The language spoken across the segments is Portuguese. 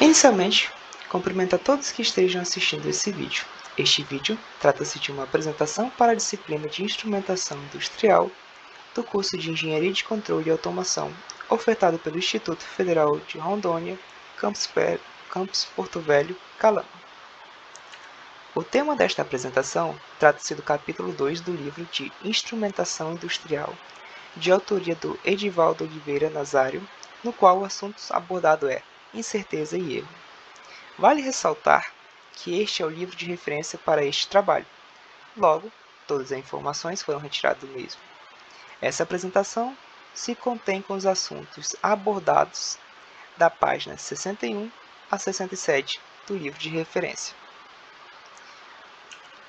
Inicialmente, cumprimento a todos que estejam assistindo esse vídeo. Este vídeo trata-se de uma apresentação para a disciplina de Instrumentação Industrial do curso de Engenharia de Controle e Automação, ofertado pelo Instituto Federal de Rondônia, Campus Porto Velho, Calama. O tema desta apresentação trata-se do capítulo 2 do livro de Instrumentação Industrial, de autoria do Edivaldo Oliveira Nazário, no qual o assunto abordado é incerteza e erro. Vale ressaltar que este é o livro de referência para este trabalho. Logo, todas as informações foram retiradas do mesmo. Essa apresentação se contém com os assuntos abordados da página 61 a 67 do livro de referência.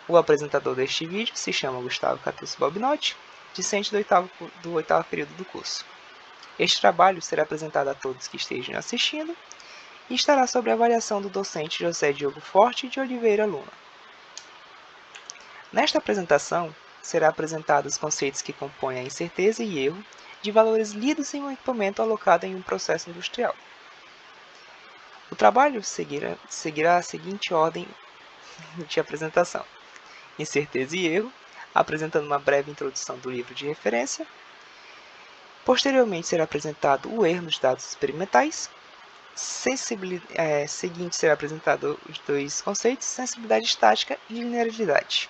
O apresentador deste vídeo se chama Gustavo Catucci Bobinotti, discente do oitavo período do curso. Este trabalho será apresentado a todos que estejam assistindo e estará sob a avaliação do docente José Diogo Forte de Oliveira Luna. Nesta apresentação, será apresentados os conceitos que compõem a incerteza e erro de valores lidos em um equipamento alocado em um processo industrial. O trabalho seguirá a seguinte ordem de apresentação: incerteza e erro, apresentando uma breve introdução do livro de referência. Posteriormente será apresentado o erro nos dados experimentais. Seguinte será apresentado os dois conceitos, sensibilidade estática e linearidade.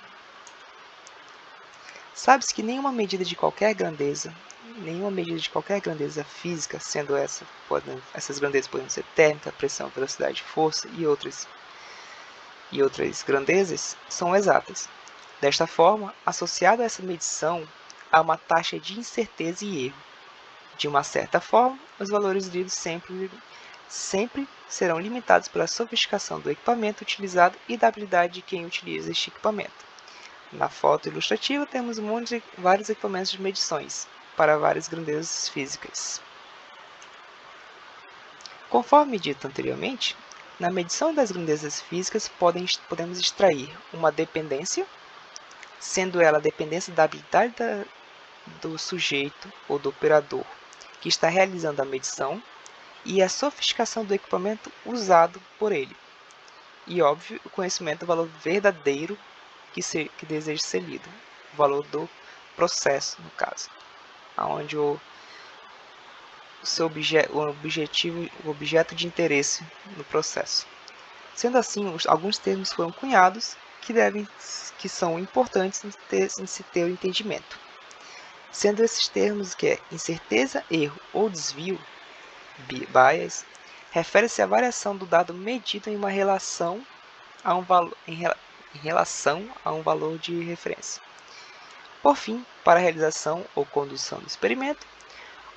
Sabe-se que nenhuma medida de qualquer grandeza física, sendo essas grandezas podendo ser térmica, pressão, velocidade, força e outras grandezas, são exatas. Desta forma, associado a essa medição, há uma taxa de incerteza e erro. De uma certa forma, os valores lidos sempre serão limitados pela sofisticação do equipamento utilizado e da habilidade de quem utiliza este equipamento. Na foto ilustrativa temos vários equipamentos de medições para várias grandezas físicas. Conforme dito anteriormente, na medição das grandezas físicas podemos extrair uma dependência, sendo ela a dependência da habilidade do sujeito ou do operador que está realizando a medição, e a sofisticação do equipamento usado por ele. E, óbvio, o conhecimento do valor verdadeiro que deseja ser lido, o valor do processo, no caso, onde o objeto de interesse no processo. Sendo assim, alguns termos foram cunhados que são importantes em se ter o entendimento. Sendo esses termos que é incerteza, erro ou desvio, bias, refere-se à variação do dado medido em uma relação a um valor, em relação a um valor de referência. Por fim, para a realização ou condução do experimento,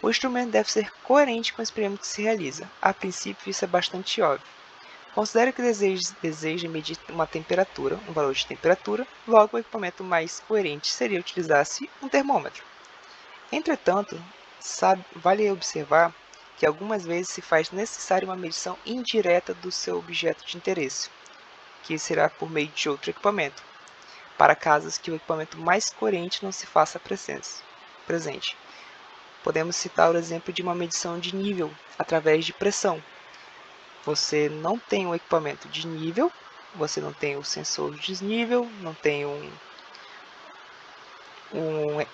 o instrumento deve ser coerente com o experimento que se realiza. A princípio, isso é bastante óbvio. Considere que deseja medir uma temperatura, um valor de temperatura, logo o equipamento mais coerente seria utilizar-se um termômetro. Entretanto, vale observar que algumas vezes se faz necessária uma medição indireta do seu objeto de interesse, que será por meio de outro equipamento, para casos que o equipamento mais coerente não se faça presente. Podemos citar o exemplo de uma medição de nível através de pressão. Você não tem um equipamento de nível, você não tem o sensor de desnível, não tem um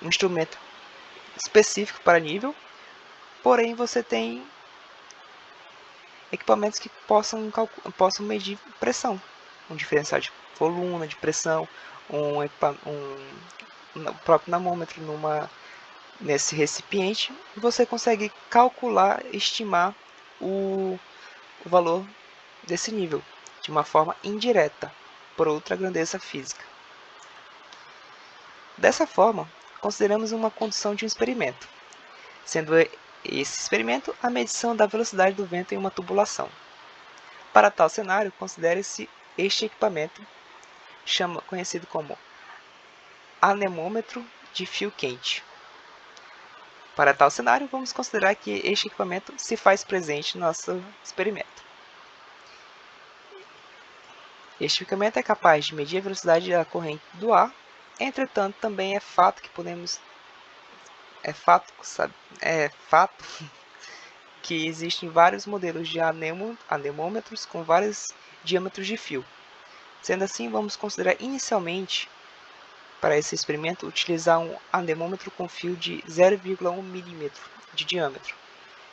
instrumento específico para nível, porém você tem equipamentos que possam medir pressão, um diferencial de coluna, de pressão, um próprio namômetro nesse recipiente, e você consegue calcular, estimar o valor desse nível de uma forma indireta, por outra grandeza física. Dessa forma, consideramos uma condução de um experimento, sendo esse experimento a medição da velocidade do vento em uma tubulação. Para tal cenário, considere-se este equipamento conhecido como anemômetro de fio quente. Para tal cenário, vamos considerar que este equipamento se faz presente no nosso experimento. Este equipamento é capaz de medir a velocidade da corrente do ar, entretanto, também é fato que existem vários modelos de anemômetros com vários diâmetros de fio. Sendo assim, vamos considerar inicialmente, para esse experimento, utilizar um anemômetro com fio de 0,1 mm de diâmetro,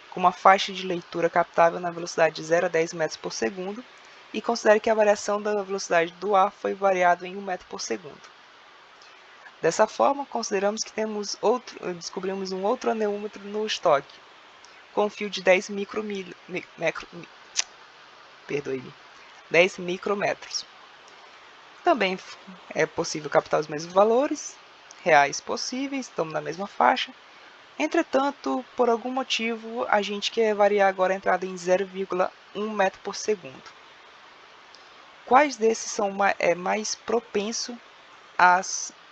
com uma faixa de leitura captável na velocidade de 0 a 10 metros por segundo, e considere que a variação da velocidade do ar foi variada em 1 metro por segundo. Dessa forma, consideramos que descobrimos um outro anemômetro no estoque, com fio de 10 micrômetros. Também é possível captar os mesmos valores reais possíveis, estamos na mesma faixa. Entretanto, por algum motivo, a gente quer variar agora a entrada em 0,1 metro por segundo. Quais desses são mais propensos a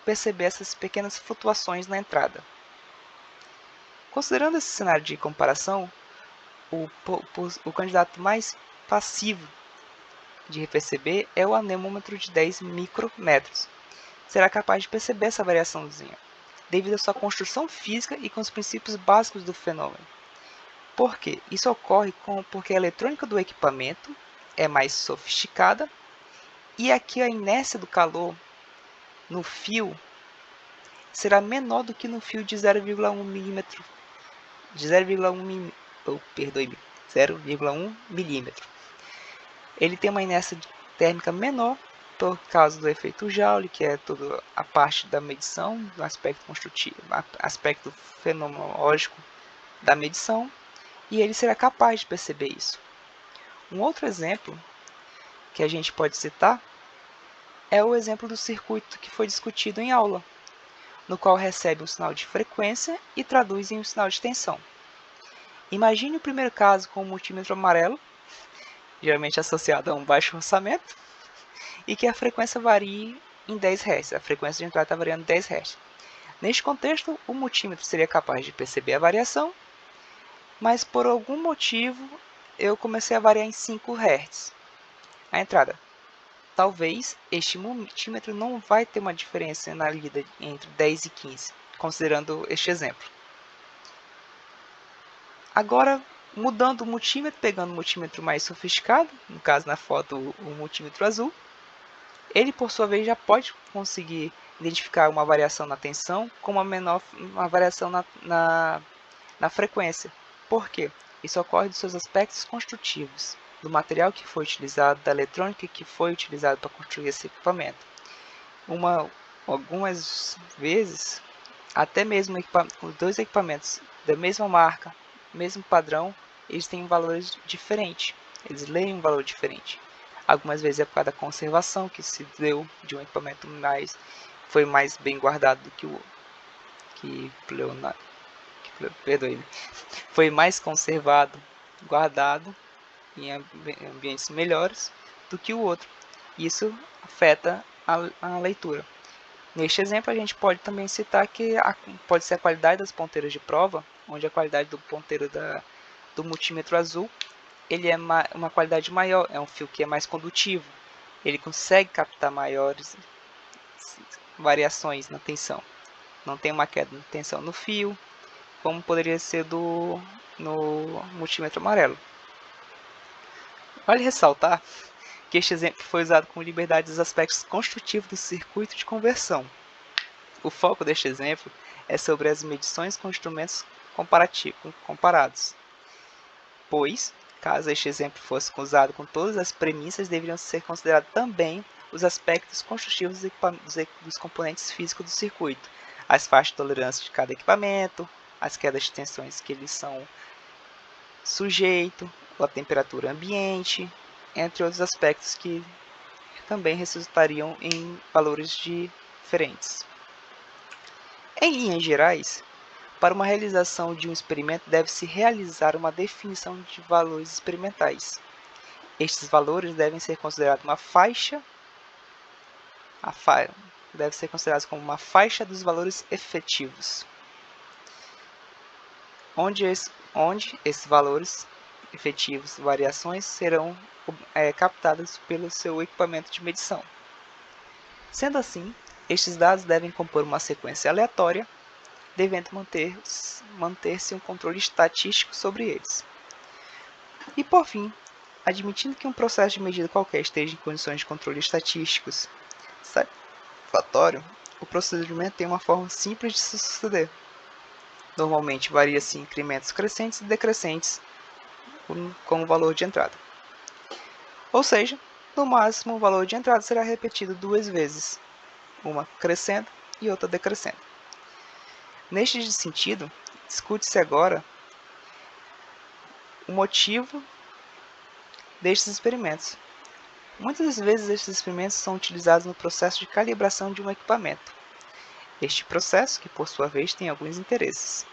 perceber essas pequenas flutuações na entrada? Considerando esse cenário de comparação, o candidato mais passivo de perceber é o anemômetro de 10 micrômetros. Será capaz de perceber essa variaçãozinha, devido à sua construção física e com os princípios básicos do fenômeno. Por quê? Isso ocorre porque a eletrônica do equipamento é mais sofisticada e aqui a inércia do calor no fio será menor do que no fio de 0,1 milímetro. De 0,1 milímetro. Ele tem uma inércia térmica menor por causa do efeito Joule, que é toda a parte da medição, do aspecto construtivo, aspecto fenomenológico da medição, e ele será capaz de perceber isso. Um outro exemplo que a gente pode citar é o exemplo do circuito que foi discutido em aula, no qual recebe um sinal de frequência e traduz em um sinal de tensão. Imagine o primeiro caso com um multímetro amarelo, geralmente associado a um baixo orçamento, e que a frequência varie em 10 Hz. A frequência de entrada está variando em 10 Hz. Neste contexto, o multímetro seria capaz de perceber a variação, mas por algum motivo eu comecei a variar em 5 Hz. A entrada. Talvez este multímetro não vai ter uma diferença na lida entre 10 e 15, considerando este exemplo. Agora, mudando o multímetro, pegando um multímetro mais sofisticado, no caso na foto o multímetro azul, ele por sua vez já pode conseguir identificar uma variação na tensão com uma variação na frequência. Por quê? Isso ocorre dos seus aspectos construtivos, do material que foi utilizado, da eletrônica que foi utilizada para construir esse equipamento. Algumas vezes, até mesmo com dois equipamentos da mesma marca, mesmo padrão, eles têm valores diferentes, eles leem um valor diferente. Algumas vezes é por causa da conservação que se deu de um equipamento foi mais bem guardado do que o foi mais conservado, guardado em ambientes melhores do que o outro. Isso afeta a leitura. Neste exemplo, a gente pode também citar que pode ser a qualidade das ponteiras de prova, onde a qualidade do ponteiro do multímetro azul ele é uma qualidade maior, é um fio que é mais condutivo, ele consegue captar maiores variações na tensão. Não tem uma queda de tensão no fio, como poderia ser no multímetro amarelo. Vale ressaltar que este exemplo foi usado com liberdade dos aspectos construtivos do circuito de conversão. O foco deste exemplo é sobre as medições com instrumentos comparados, pois, caso este exemplo fosse usado com todas as premissas, deveriam ser considerados também os aspectos construtivos dos componentes físicos do circuito, as faixas de tolerância de cada equipamento, as quedas de tensões que eles são sujeitos, a temperatura ambiente, entre outros aspectos que também resultariam em valores diferentes. Em linhas gerais, para uma realização de um experimento deve-se realizar uma definição de valores experimentais. Estes valores devem ser considerados deve ser considerado como uma faixa dos valores efetivos, onde esses valores efetivos, variações, serão captadas pelo seu equipamento de medição. Sendo assim, estes dados devem compor uma sequência aleatória, devendo manter-se um controle estatístico sobre eles. E por fim, admitindo que um processo de medida qualquer esteja em condições de controle estatísticos satisfatório, o procedimento tem uma forma simples de se suceder. Normalmente varia-se em incrementos crescentes e decrescentes com o valor de entrada. Ou seja, no máximo o valor de entrada será repetido 2 vezes, uma crescendo e outra decrescendo. Neste sentido, discute-se agora o motivo destes experimentos. Muitas vezes estes experimentos são utilizados no processo de calibração de um equipamento. Este processo, que por sua vez tem alguns interesses.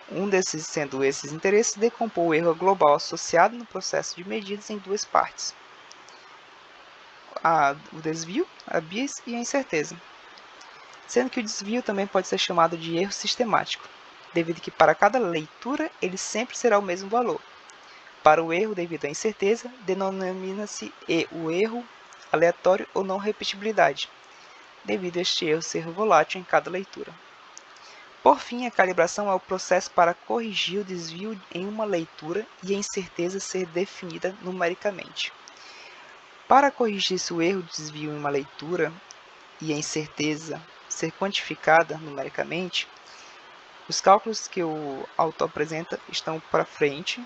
Um desses sendo esses interesses decompor o erro global associado no processo de medidas em 2 partes. O desvio, a bias e a incerteza. Sendo que o desvio também pode ser chamado de erro sistemático, devido que para cada leitura ele sempre será o mesmo valor. Para o erro devido à incerteza, denomina-se o erro aleatório ou não repetibilidade, devido a este erro ser volátil em cada leitura. Por fim, a calibração é o processo para corrigir o desvio em uma leitura e a incerteza ser definida numericamente. Para corrigir-se o erro de desvio em uma leitura e a incerteza ser quantificada numericamente, os cálculos que o autor apresenta estão para frente,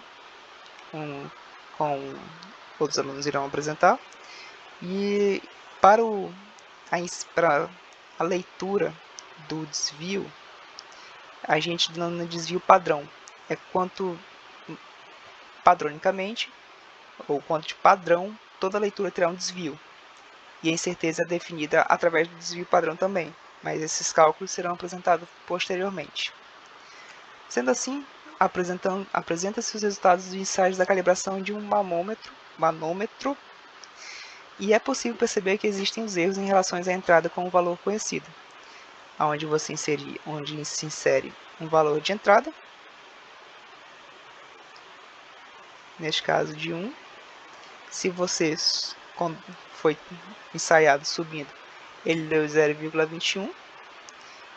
com outros alunos irão apresentar, e para a leitura do desvio, a gente denomina desvio padrão, é quanto padronicamente, ou quanto de padrão, toda leitura terá um desvio, e a incerteza é definida através do desvio padrão também, mas esses cálculos serão apresentados posteriormente. Sendo assim, apresenta-se os resultados dos ensaios da calibração de um manômetro, e é possível perceber que existem os erros em relação à entrada com um valor conhecido, onde se insere um valor de entrada, neste caso de 1. Se você, quando foi ensaiado subindo, ele deu 0,21,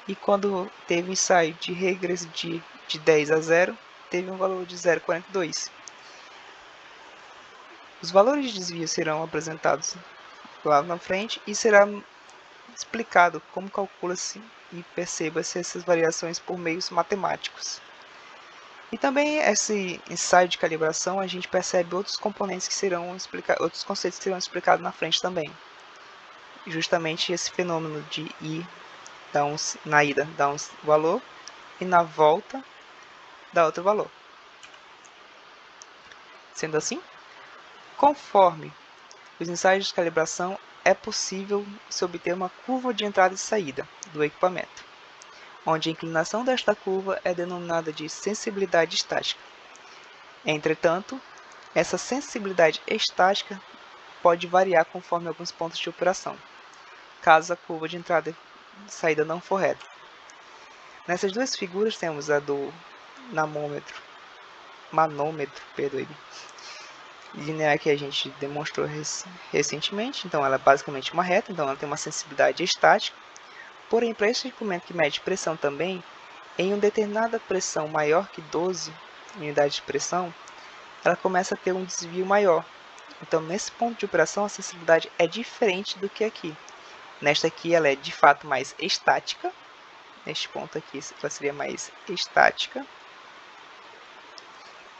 e quando teve ensaio de regresso de 10 a 0, teve um valor de 0,42. Os valores de desvio serão apresentados lá na frente e será explicado como calcula-se e perceba-se essas variações por meios matemáticos. E também esse ensaio de calibração a gente percebe outros componentes que serão outros conceitos que serão explicados na frente também. Justamente esse fenômeno de na ida dá um valor e na volta dá outro valor. Sendo assim, conforme os ensaios de calibração, é possível se obter uma curva de entrada e saída do equipamento, onde a inclinação desta curva é denominada de sensibilidade estática. Entretanto, essa sensibilidade estática pode variar conforme alguns pontos de operação, caso a curva de entrada e saída não for reta. Nessas duas figuras temos a do manômetro linear que a gente demonstrou recentemente. Então ela é basicamente uma reta, então ela tem uma sensibilidade estática. Porém, para este equipamento que mede pressão também, em uma determinada pressão maior que 12 unidades de pressão, ela começa a ter um desvio maior. Então nesse ponto de operação a sensibilidade é diferente do que aqui. Nesta aqui ela é de fato mais estática. Neste ponto aqui ela seria mais estática.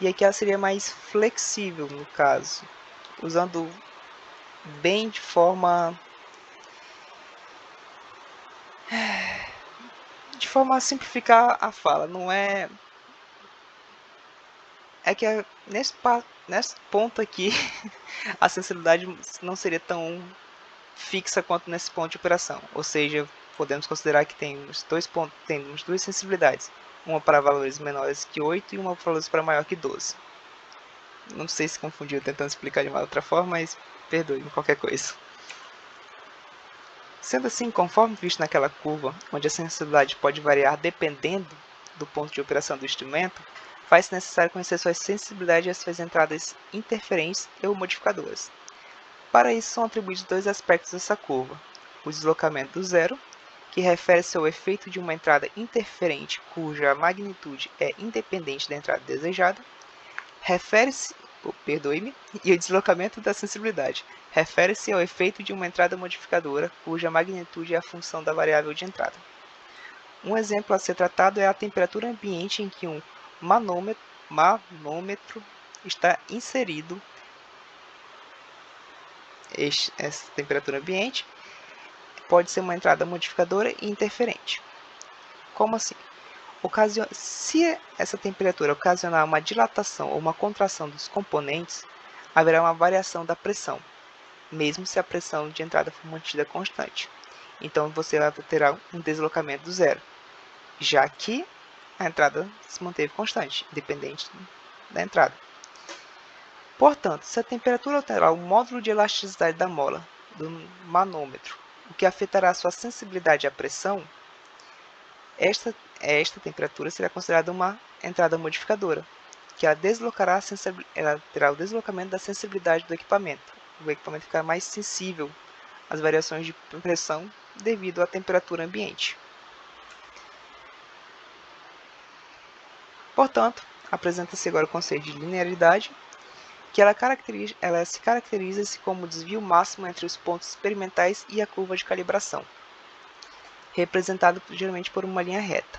E aqui ela seria mais flexível no caso, usando bem de forma a simplificar a fala. Não é que nesse ponto aqui a sensibilidade não seria tão fixa quanto nesse ponto de operação, ou seja, podemos considerar que temos duas sensibilidades, uma para valores menores que 8 e uma para valores para maior que 12. Não sei se confundiu tentando explicar de uma outra forma, mas perdoe qualquer coisa. Sendo assim, conforme visto naquela curva, onde a sensibilidade pode variar dependendo do ponto de operação do instrumento, faz-se necessário conhecer sua sensibilidade e as suas entradas interferentes ou modificadoras. Para isso são atribuídos dois aspectos dessa curva: o deslocamento do zero, que refere-se ao efeito de uma entrada interferente cuja magnitude é independente da entrada desejada, refere-se perdoe-me, e o deslocamento da sensibilidade. Refere-se ao efeito de uma entrada modificadora, cuja magnitude é a função da variável de entrada. Um exemplo a ser tratado é a temperatura ambiente em que um manômetro está inserido. Essa temperatura ambiente pode ser uma entrada modificadora e interferente. Como assim? Se essa temperatura ocasionar uma dilatação ou uma contração dos componentes, haverá uma variação da pressão, mesmo se a pressão de entrada for mantida constante. Então você terá um deslocamento do zero, já que a entrada se manteve constante, independente da entrada. Portanto, se a temperatura alterar o módulo de elasticidade da mola do manômetro, o que afetará a sua sensibilidade à pressão, esta temperatura será considerada uma entrada modificadora, que ela terá o deslocamento da sensibilidade do equipamento. O equipamento ficará mais sensível às variações de pressão devido à temperatura ambiente. Portanto, apresenta-se agora o conceito de linearidade, que ela se caracteriza como o desvio máximo entre os pontos experimentais e a curva de calibração, representado geralmente por uma linha reta.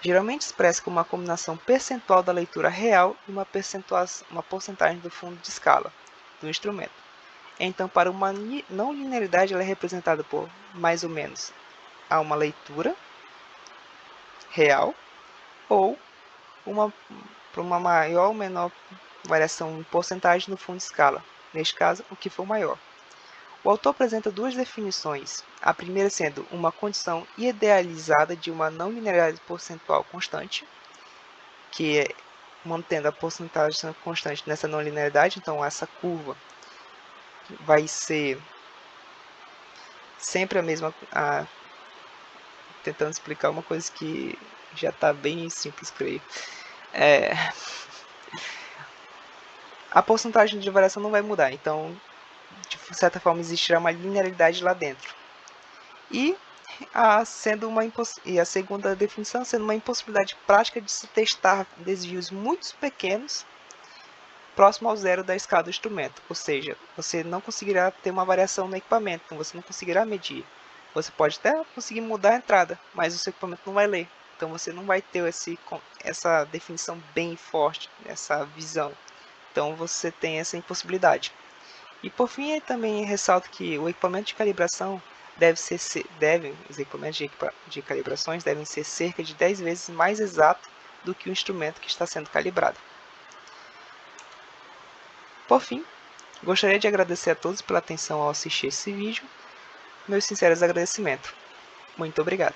Geralmente expressa como uma combinação percentual da leitura real e uma porcentagem do fundo de escala do instrumento. Então, para uma não linearidade, ela é representada por mais ou menos a uma leitura real ou por uma maior ou menor variação em porcentagem no fundo de escala, neste caso, o que for maior. O autor apresenta duas definições, a primeira sendo uma condição idealizada de uma não linearidade percentual constante, que é mantendo a porcentagem constante nessa não linearidade, então essa curva vai ser sempre a mesma, tentando explicar uma coisa que já está bem simples, creio. A porcentagem de variação não vai mudar, então de certa forma existirá uma linearidade lá dentro. E a segunda definição sendo uma impossibilidade prática de se testar desvios muito pequenos próximo ao zero da escala do instrumento, ou seja, você não conseguirá ter uma variação no equipamento, então você não conseguirá medir. Você pode até conseguir mudar a entrada, mas o seu equipamento não vai ler, então você não vai ter essa definição bem forte, essa visão. Então você tem essa impossibilidade. E por fim, eu também ressalto que o equipamento de calibração os equipamentos de calibrações devem ser cerca de 10 vezes mais exato do que o instrumento que está sendo calibrado. Por fim, gostaria de agradecer a todos pela atenção ao assistir esse vídeo. Meus sinceros agradecimentos. Muito obrigado.